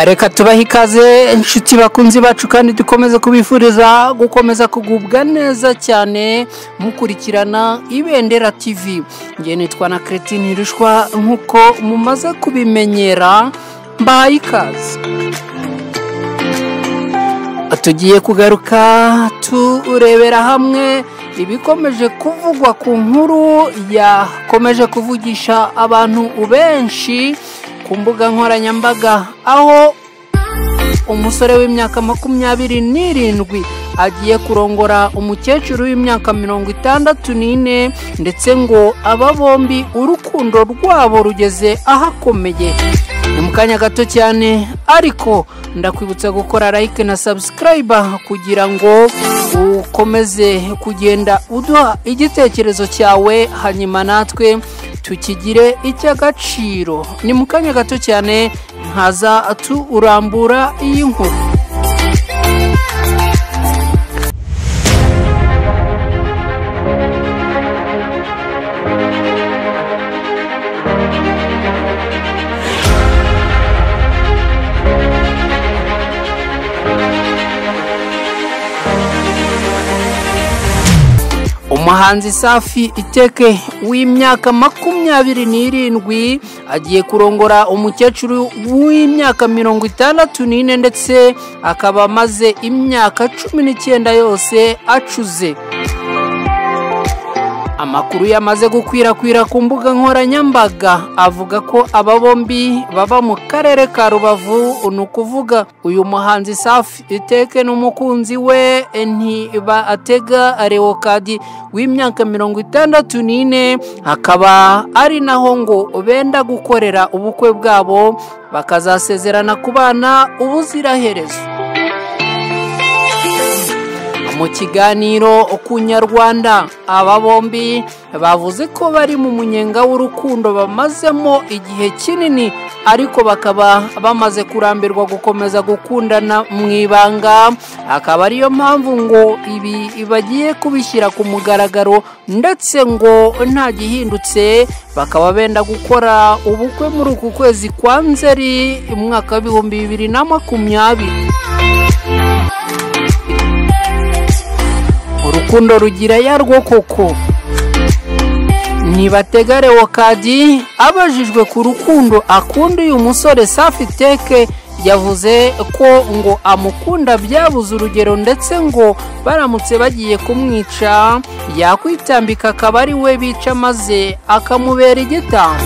reka tubahe ikaze inshuti bakunzi bacu kandi dukomeza kubifuriza gukomeza kugubwa neza cyane mukurikirana Ibendera TV. Ngiye nitwa na Cretine Irishwa nkuko mumaze kubimenyera, mbaye ikaze. Tugiye kugaruka turebera hamwe ibikomeje kuvugwa ku nkuru yakomeje kuvugisha abantu benshi ku mbuga nkoranyambaga, aho umusore w'imyaka 27 agiye kurongora umukecuru w'imyaka 64 ndetse ngo aba bombi urukundo rwabo rugeze ahakomeye. Ni mukanya gato cyane, ariko ndakwibutsa gukora like na subscribe kugira ngo ukomeze kugenda uduha igitekerezo cyawe, hanyuma natwe tukigire icy'agaciro. Ni mukanya gato cyane nkaza turambura iyi nkuru. Umuhanzi Safi Iteke w'imyaka 27 agiye kurongora umukecuru w'imyaka 64 ndetse akaba amaze imyaka 19 yose acuze. Amakuru yamaze gukwirakwira ku mbuga nkoranyambaga avuga ko aba bombi baba mu karere ka Rubavu, nukuvuga uyu muhanzi Safi Iteke n'umukunzi we Ntibatega Leocadi w'imyaka 64, akaba ari naho ngo benda gukorera ubukwe bwabo bakazasezerana kubana ubuziraherezo. Mu kiganiro ku Nyarwanda, aba bombi bavuze ko bari mu munyenga w'urukundo bamazemo igihe kinini, ariko bakaba bamaze kurambirwa gukomeza gukundana mu ibanga. Akaba ariyo mpamvu ngo ibi bagiye kubishyira ku mugaragaro, ndetse ngo nta gihindutse bakaba benda gukora ubukwe muri uku kwezi kwa Nzeri umwaka wa 2020. Urukundo rugira yarwo koko. Ntibatega Leocadi abajijwe ku rukundo akunda uyu musore Safi Iteke, yavuze ko ngo amukunda byabuze urugero, ndetse ngo baramutse bagiye kumwica yakwitambika akaba ari we bica maze akamubera igitambo.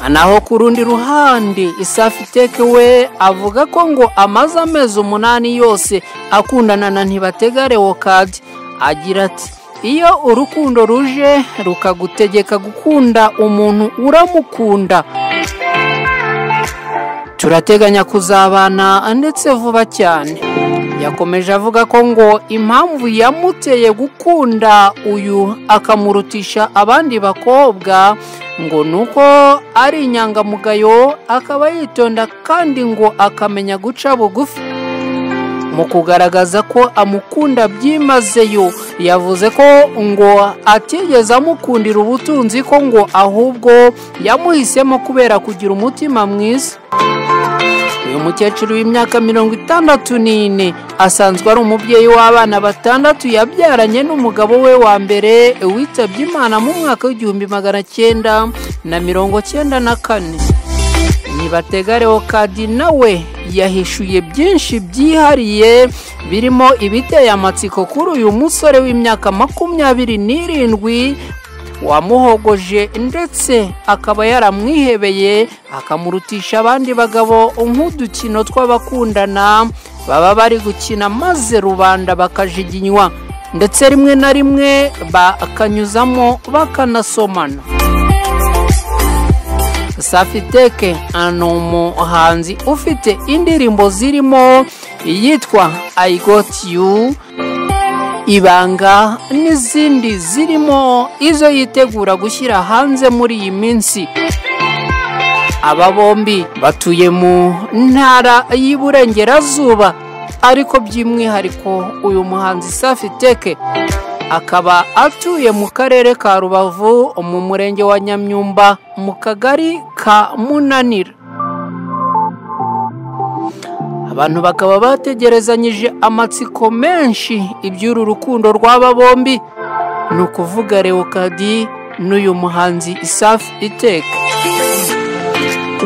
Naho ku rundi ruhande Safi Iteke we avuga ko ngo amaze amezi 8 yose akundana na Ntibatega Leocadi. Agira ati, iyo urukundo ruje rukagutegeka gukunda umuntu uramukunda, turateganya kuzabana ndetse vuba cyane. Yakomeje avuga ko ngo impamvu yamuteye gukunda uyu akamurutisha abandi bakobwa ngo nuko ari inyangamugayo, akaba yitonda kandi ngo akamenya guca bugufi. Mu kugaragaza ko amukunda byimazeyo, yavuze ko ngo atigeze amukundira ubutunzi, ko ngo ahubwo yamuhisemo kubera kugira umutima mwiza. Uyu mukecuru w'imyaka 64 asanzwe ari umubyeyi w'abana 6 yabyaranye n'umugabo we wa mbere witabye Imana mu mwaka w'1994. Ntibatega Leocadi nawe yahishuye byinshi byihariye birimo ibiteye amatsiko kuri uyu musore w'imyaka 27 wamuhogoje, ndetse akaba yaramwihebeye akamurutisha abandi bagabo nk'udukino tw'abakundana baba bari gukina maze rubanda bakajiginywa, ndetse rimwe na rimwe bakanyuzamo bakanasomana. Safi Iteke ni umuhanzi ufite indirimbo zirimo iyitwa I Got You, Ibanga n'izindi zirimo izo yitegura gushyira hanze muri iyi minsi. Aba bombi batuye mu ntara y'Iburengerazuba, ariko by'umwihariko uyu muhanzi Safi Iteke akaba atuye mu karere ka Rubavu mu murenge wa Nyamyumba mu kagari ka Munanira. abantu bakaba bategerezanyije amatsiko menshi iby'uru rukundo rw'aba bombi, ni ukuvuga Leocadie n'uyu muhanzi Safi Iteka.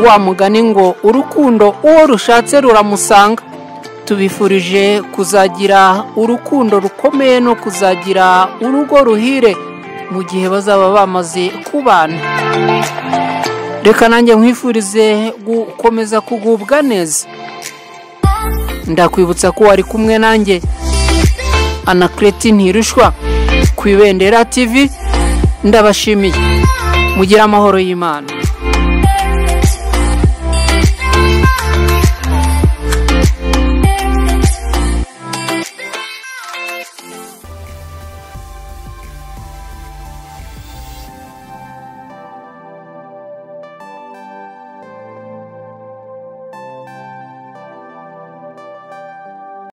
Wa mugani ngo urukundo uwo rushatse ruramusanga. Tubifurije kuzagira urukundo rukomeye no kuzagira urugo ruhire mu gihe bazaba bamaze kubana. Reka nanjye nkwifurize gukomeza kugubwa neza. Ndakwibutsa ko wari kumwe nanjye Anaclet Ntirushwa ku Ibendera TV. Ndabashimiye, mugira amahoro y'Imana.